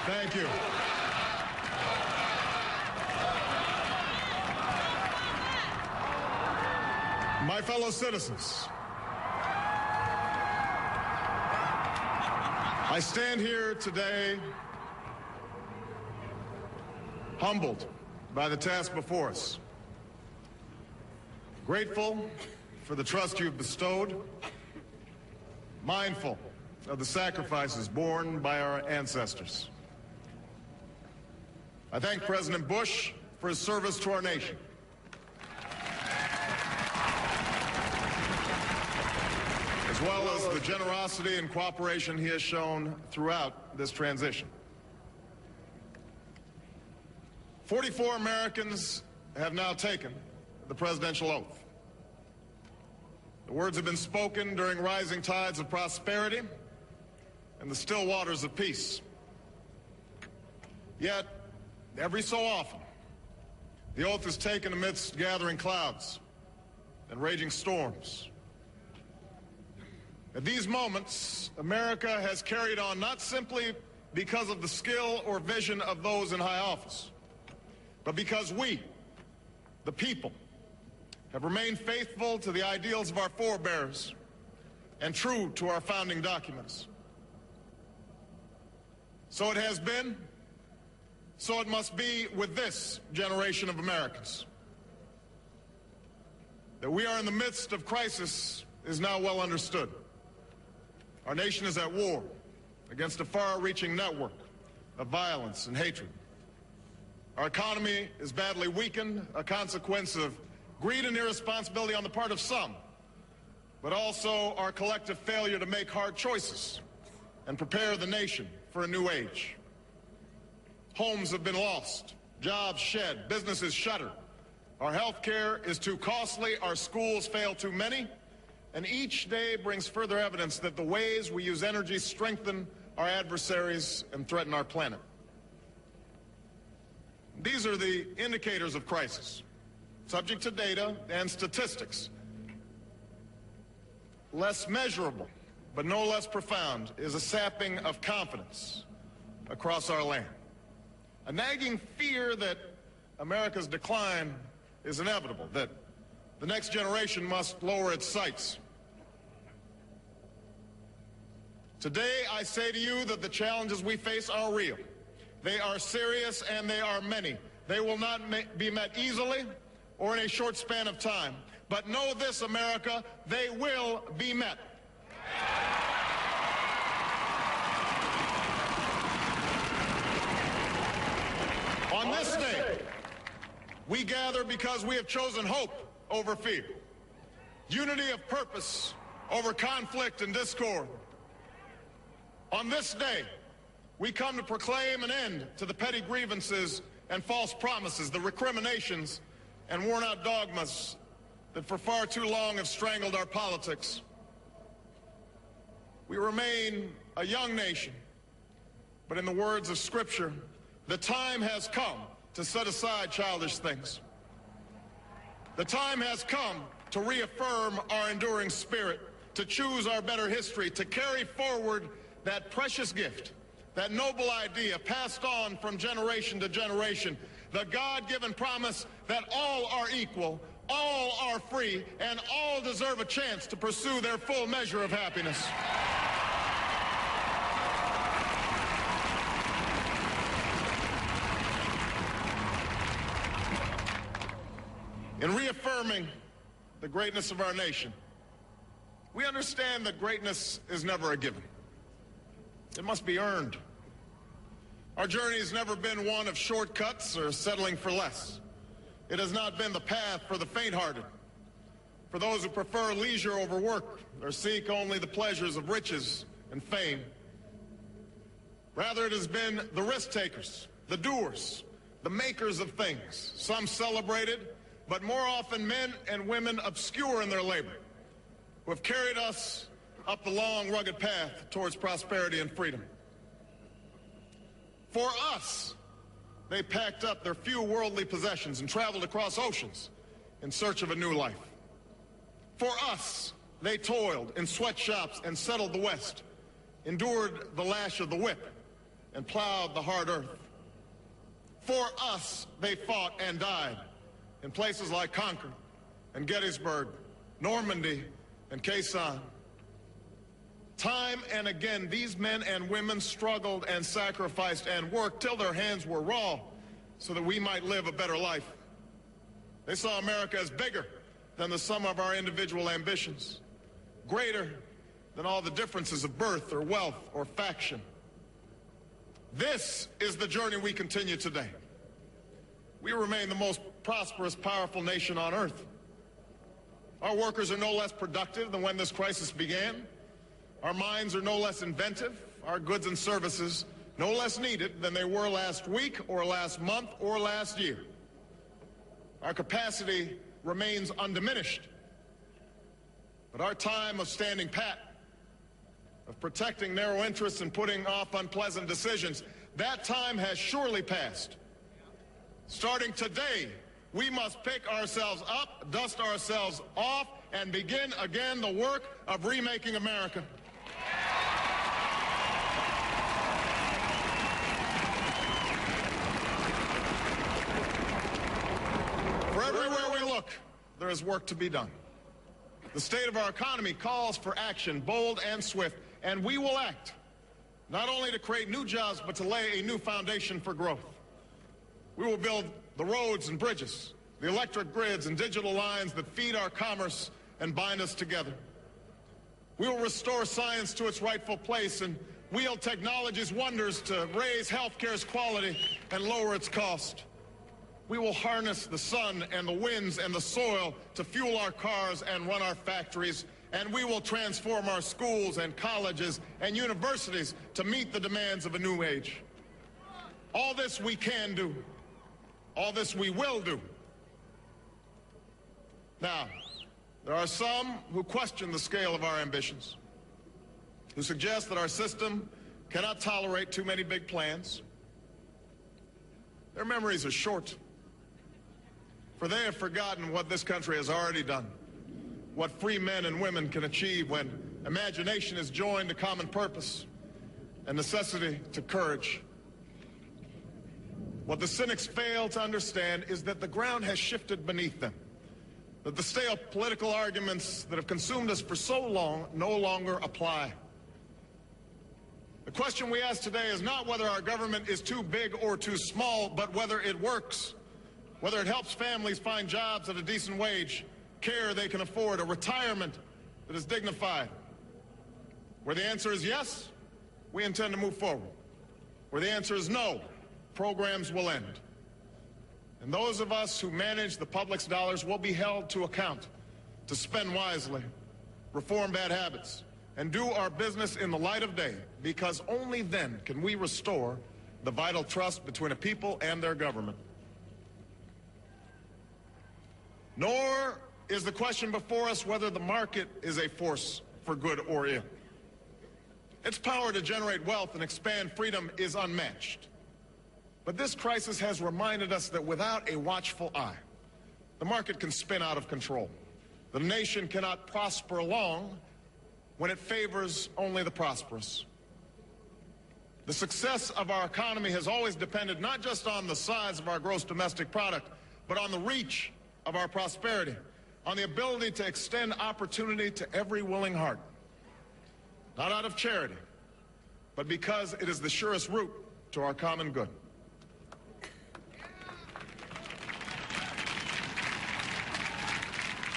Thank you. Thank you. My fellow citizens, I stand here today humbled by the task before us, grateful for the trust you've bestowed, mindful of the sacrifices borne by our ancestors. I thank President Bush for his service to our nation. As well as the generosity and cooperation he has shown throughout this transition. 44 Americans have now taken the presidential oath. The words have been spoken during rising tides of prosperity and the still waters of peace. Yet, every so often, the oath is taken amidst gathering clouds and raging storms. At these moments, America has carried on not simply because of the skill or vision of those in high office, but because we, the people, have remained faithful to the ideals of our forebears and true to our founding documents. So it has been, so it must be with this generation of Americans. That we are in the midst of crisis is now well understood. Our nation is at war against a far-reaching network of violence and hatred. Our economy is badly weakened, a consequence of greed and irresponsibility on the part of some, but also our collective failure to make hard choices and prepare the nation for a new age. Homes have been lost, jobs shed, businesses shuttered. Our health care is too costly, our schools fail too many, and each day brings further evidence that the ways we use energy strengthen our adversaries and threaten our planet. These are the indicators of crisis, subject to data and statistics. Less measurable, but no less profound, is a sapping of confidence across our land. A nagging fear that America's decline is inevitable, that the next generation must lower its sights. Today, I say to you that the challenges we face are real. They are serious and they are many. They will not be met easily or in a short span of time. But know this, America, they will be met. On this day, we gather because we have chosen hope over fear, unity of purpose over conflict and discord. On this day, we come to proclaim an end to the petty grievances and false promises, the recriminations and worn-out dogmas that for far too long have strangled our politics. We remain a young nation, but in the words of Scripture, the time has come to set aside childish things. The time has come to reaffirm our enduring spirit, to choose our better history, to carry forward that precious gift, that noble idea passed on from generation to generation, the God-given promise that all are equal, all are free, and all deserve a chance to pursue their full measure of happiness. In reaffirming the greatness of our nation, we understand that greatness is never a given. It must be earned. Our journey has never been one of shortcuts or settling for less. It has not been the path for the faint-hearted, for those who prefer leisure over work or seek only the pleasures of riches and fame. Rather, it has been the risk-takers, the doers, the makers of things, some celebrated, but more often men and women obscure in their labor, who have carried us up the long, rugged path towards prosperity and freedom. For us, they packed up their few worldly possessions and traveled across oceans in search of a new life. For us, they toiled in sweatshops and settled the West, endured the lash of the whip, and plowed the hard earth. For us, they fought and died in places like Concord and Gettysburg, Normandy and Quezon. Time and again, these men and women struggled and sacrificed and worked till their hands were raw so that we might live a better life. They saw America as bigger than the sum of our individual ambitions, greater than all the differences of birth or wealth or faction. This is the journey we continue today. We remain the most prosperous, powerful nation on earth. Our workers are no less productive than when this crisis began. Our minds are no less inventive. Our goods and services no less needed than they were last week or last month or last year. Our capacity remains undiminished. But our time of standing pat, of protecting narrow interests and putting off unpleasant decisions, that time has surely passed. Starting today, we must pick ourselves up, dust ourselves off, and begin again the work of remaking America. For everywhere we look, there is work to be done. The state of our economy calls for action, bold and swift, and we will act, not only to create new jobs, but to lay a new foundation for growth. We will build the roads and bridges, the electric grids and digital lines that feed our commerce and bind us together. We will restore science to its rightful place and wield technology's wonders to raise healthcare's quality and lower its cost. We will harness the sun and the winds and the soil to fuel our cars and run our factories, and we will transform our schools and colleges and universities to meet the demands of a new age. All this we can do. All this we will do. Now, there are some who question the scale of our ambitions, who suggest that our system cannot tolerate too many big plans. Their memories are short, for they have forgotten what this country has already done, what free men and women can achieve when imagination is joined to common purpose and necessity to courage. What the cynics fail to understand is that the ground has shifted beneath them, that the stale political arguments that have consumed us for so long no longer apply. The question we ask today is not whether our government is too big or too small, but whether it works, whether it helps families find jobs at a decent wage, care they can afford, a retirement that is dignified. Where the answer is yes, we intend to move forward. Where the answer is no, programs will end. And those of us who manage the public's dollars will be held to account, to spend wisely, reform bad habits, and do our business in the light of day, because only then can we restore the vital trust between a people and their government. Nor is the question before us whether the market is a force for good or ill. Its power to generate wealth and expand freedom is unmatched. But this crisis has reminded us that without a watchful eye, the market can spin out of control. The nation cannot prosper long when it favors only the prosperous. The success of our economy has always depended not just on the size of our gross domestic product, but on the reach of our prosperity, on the ability to extend opportunity to every willing heart. Not out of charity, but because it is the surest route to our common good.